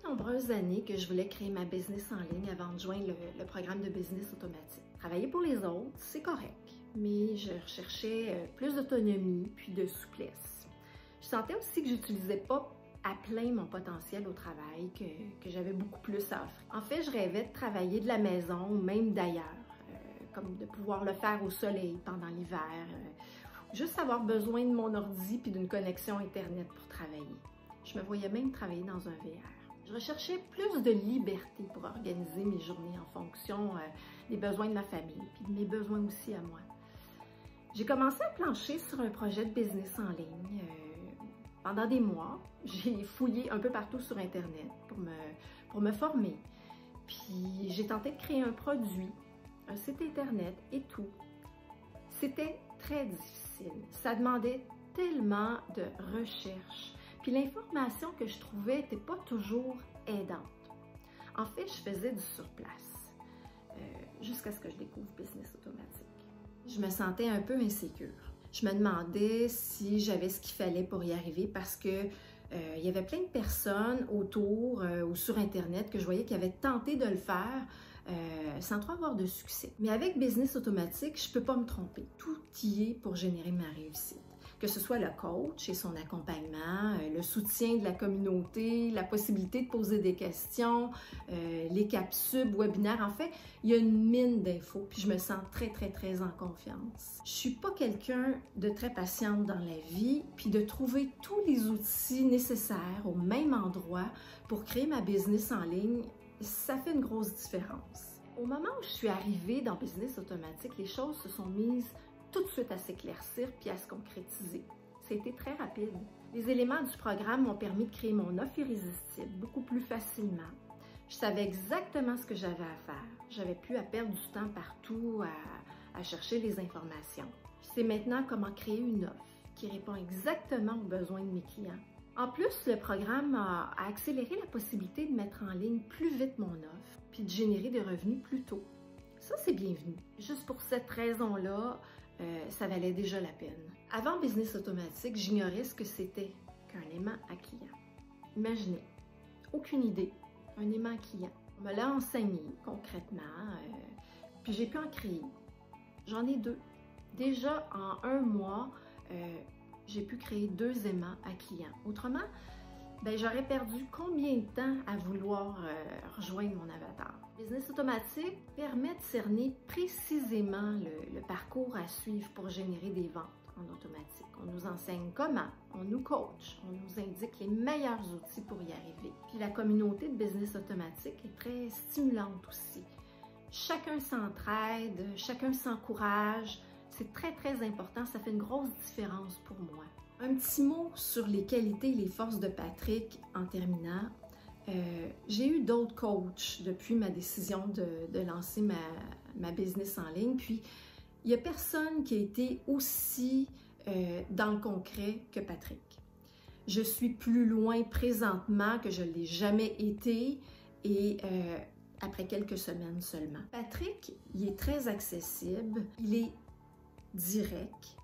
de nombreuses années que je voulais créer ma business en ligne avant de joindre le programme de business automatique. Travailler pour les autres, c'est correct, mais je recherchais plus d'autonomie puis de souplesse. Je sentais aussi que j'utilisais pas à plein mon potentiel au travail, que j'avais beaucoup plus à offrir. En fait, je rêvais de travailler de la maison ou même d'ailleurs, comme de pouvoir le faire au soleil pendant l'hiver, juste avoir besoin de mon ordi puis d'une connexion Internet pour travailler. Je me voyais même travailler dans un VR. Je recherchais plus de liberté pour organiser mes journées en fonction des besoins de ma famille puis de mes besoins aussi à moi. J'ai commencé à plancher sur un projet de business en ligne. Pendant des mois, j'ai fouillé un peu partout sur Internet pour me former. Puis j'ai tenté de créer un produit, un site Internet et tout. C'était très difficile. Ça demandait tellement de recherche. Puis l'information que je trouvais n'était pas toujours aidante. En fait, je faisais du surplace jusqu'à ce que je découvre Business Automatique. Je me sentais un peu insécure. Je me demandais si j'avais ce qu'il fallait pour y arriver parce que il y avait plein de personnes autour ou sur Internet que je voyais qui avaient tenté de le faire sans trop avoir de succès. Mais avec Business Automatique, je ne peux pas me tromper. Tout y est pour générer ma réussite. Que ce soit le coach et son accompagnement, le soutien de la communauté, la possibilité de poser des questions, les capsules, webinaires. En fait, il y a une mine d'infos, puis je me sens très en confiance. Je suis pas quelqu'un de très patiente dans la vie, puis de trouver tous les outils nécessaires au même endroit pour créer ma business en ligne, ça fait une grosse différence. Au moment où je suis arrivée dans Business Automatique, les choses se sont mises tout de suite à s'éclaircir puis à se concrétiser. Ça a été très rapide. Les éléments du programme m'ont permis de créer mon offre irrésistible beaucoup plus facilement. Je savais exactement ce que j'avais à faire. J'avais plus à perdre du temps partout à chercher les informations. Je sais maintenant comment créer une offre qui répond exactement aux besoins de mes clients. En plus, le programme a accéléré la possibilité de mettre en ligne plus vite mon offre puis de générer des revenus plus tôt. Ça, c'est bienvenu. Juste pour cette raison-là, ça valait déjà la peine. Avant Business Automatique, j'ignorais ce que c'était qu'un aimant à client. Imaginez, aucune idée, un aimant à client. On me l'a enseigné concrètement, puis j'ai pu en créer. J'en ai 2. Déjà, en 1 mois, j'ai pu créer 2 aimants à client. Autrement, j'aurais perdu combien de temps à vouloir rejoindre mon avatar? Business Automatique permet de cerner précisément le parcours à suivre pour générer des ventes en automatique. On nous enseigne comment, on nous coach, on nous indique les meilleurs outils pour y arriver. Puis la communauté de Business Automatique est très stimulante aussi. Chacun s'entraide, chacun s'encourage. C'est très important, ça fait une grosse différence pour moi. Un petit mot sur les qualités et les forces de Patrick en terminant. J'ai eu d'autres coachs depuis ma décision de lancer ma business en ligne, puis il n'y a personne qui a été aussi dans le concret que Patrick. Je suis plus loin présentement que je ne l'ai jamais été et après quelques semaines seulement. Patrick, il est très accessible, il est direct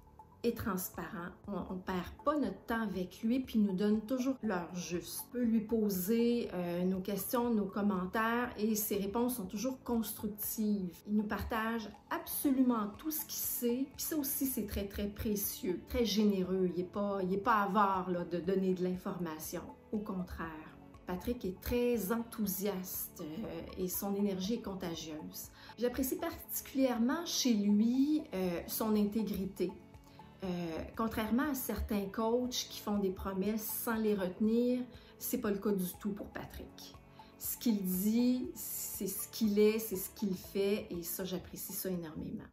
et transparent. On ne perd pas notre temps avec lui puis il nous donne toujours l'heure juste. On peut lui poser nos questions, nos commentaires et ses réponses sont toujours constructives. Il nous partage absolument tout ce qu'il sait. Puis ça aussi, c'est très précieux, très généreux. Il n'est pas avare là, de donner de l'information. Au contraire. Patrick est très enthousiaste et son énergie est contagieuse. J'apprécie particulièrement chez lui son intégrité. Contrairement à certains coachs qui font des promesses sans les retenir, c'est pas le cas du tout pour Patrick. Ce qu'il dit, c'est ce qu'il est, c'est ce qu'il fait et ça, j'apprécie ça énormément.